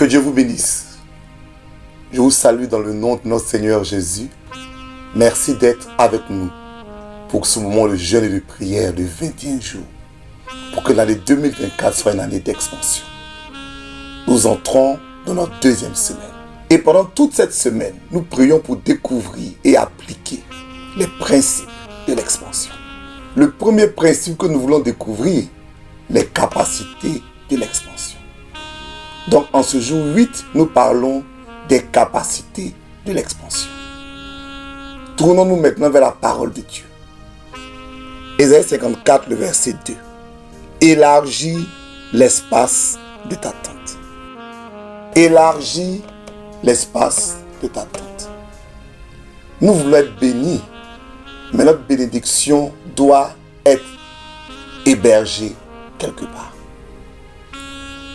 Que Dieu vous bénisse. Je vous salue dans le nom de notre Seigneur Jésus. Merci d'être avec nous pour ce moment de jeûne et de prière de 21 jours. Pour que l'année 2024 soit une année d'expansion. Nous entrons dans notre deuxième semaine. Et pendant toute cette semaine, nous prions pour découvrir et appliquer les principes de l'expansion. Le premier principe que nous voulons découvrir, les capacités de l'expansion. Donc en ce jour 8, nous parlons des capacités de l'expansion. Tournons-nous maintenant vers la parole de Dieu. Ésaïe 54, le verset 2. Élargis l'espace de ta tente. Élargis l'espace de ta tente. Nous voulons être bénis, mais notre bénédiction doit être hébergée quelque part.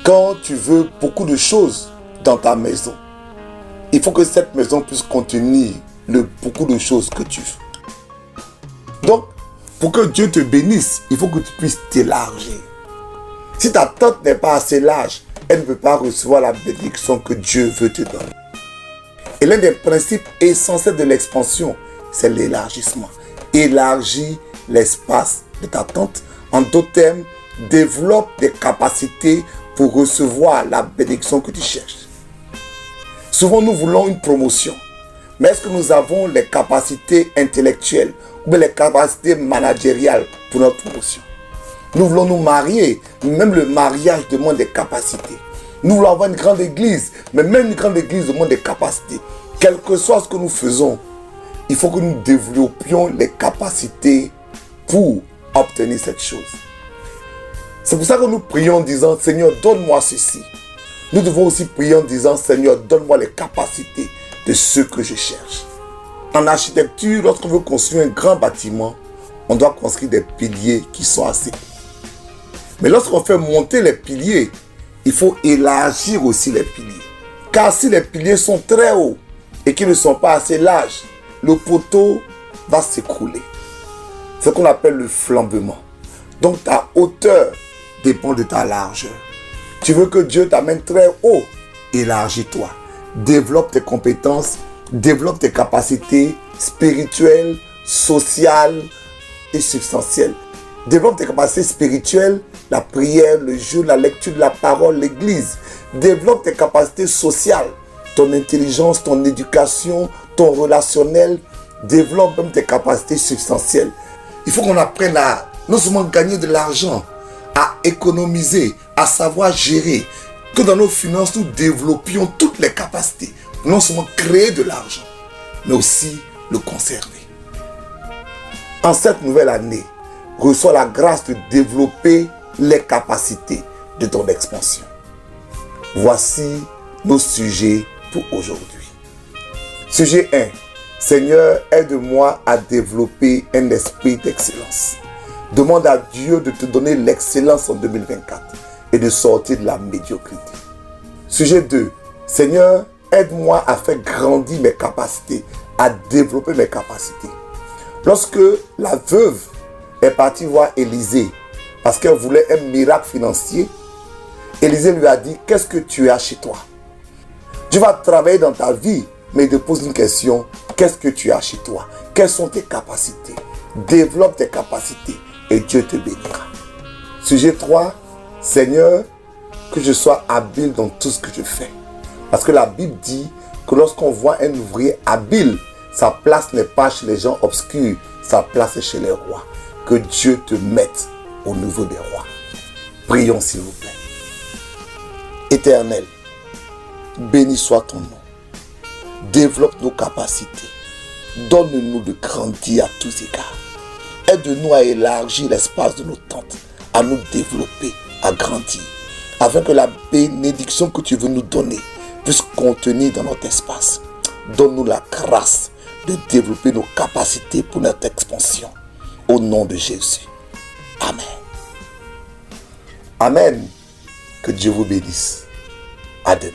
Quand tu veux beaucoup de choses dans ta maison, il faut que cette maison puisse contenir beaucoup de choses que tu veux. Donc, pour que Dieu te bénisse, il faut que tu puisses t'élargir. Si ta tente n'est pas assez large, elle ne peut pas recevoir la bénédiction que Dieu veut te donner. Et l'un des principes essentiels de l'expansion, c'est l'élargissement. Élargis l'espace de ta tente. En d'autres termes, développe des capacités pour recevoir la bénédiction que tu cherches. Souvent, nous voulons une promotion. Mais est-ce que nous avons les capacités intellectuelles ou les capacités managériales pour notre promotion? Nous voulons nous marier, même le mariage demande des capacités. Nous voulons avoir une grande église, mais même une grande église demande des capacités. Quel que soit ce que nous faisons, il faut que nous développions les capacités pour obtenir cette chose. C'est pour ça que nous prions en disant, Seigneur, donne-moi ceci. Nous devons aussi prier en disant, Seigneur, donne-moi les capacités de ce que je cherche. En architecture, lorsqu'on veut construire un grand bâtiment, on doit construire des piliers qui sont assez hauts. Mais lorsqu'on fait monter les piliers, il faut élargir aussi les piliers. Car si les piliers sont très hauts et qu'ils ne sont pas assez larges, le poteau va s'écrouler. C'est ce qu'on appelle le flambement. Donc ta hauteur dépend de ta largeur. Tu veux que Dieu t'amène très haut, élargis-toi. Développe tes compétences, développe tes capacités spirituelles, sociales et substantielles. Développe tes capacités spirituelles, la prière, le jeûne, la lecture de la parole, l'église. Développe tes capacités sociales, ton intelligence, ton éducation, ton relationnel. Développe même tes capacités substantielles. Il faut qu'on apprenne à non seulement gagner de l'argent, à économiser, à savoir gérer. Que dans nos finances, nous développions toutes les capacités. Non seulement créer de l'argent, mais aussi le conserver. En cette nouvelle année, reçois la grâce de développer les capacités de ton expansion. Voici nos sujets pour aujourd'hui. Sujet 1. Seigneur, aide-moi à développer un esprit d'excellence. Demande à Dieu de te donner l'excellence en 2024 et de sortir de la médiocrité. Sujet 2. Seigneur, aide-moi à faire grandir mes capacités, à développer mes capacités. Lorsque la veuve est partie voir Élisée parce qu'elle voulait un miracle financier, Élisée lui a dit, qu'est-ce que tu as chez toi? Dieu va travailler dans ta vie, mais il te pose une question, qu'est-ce que tu as chez toi? Quelles sont tes capacités? Développe tes capacités et Dieu te bénira. Sujet 3, Seigneur, que je sois habile dans tout ce que je fais. Parce que la Bible dit que lorsqu'on voit un ouvrier habile, sa place n'est pas chez les gens obscurs, sa place est chez les rois. Que Dieu te mette au niveau des rois. Prions s'il vous plaît. Éternel, béni soit ton nom. Développe nos capacités. Donne-nous de grandir à tous égards. Aide-nous à élargir l'espace de nos tentes, à nous développer, à grandir, afin que la bénédiction que tu veux nous donner puisse contenir dans notre espace. Donne-nous la grâce de développer nos capacités pour notre expansion. Au nom de Jésus. Amen. Amen. Que Dieu vous bénisse. À demain.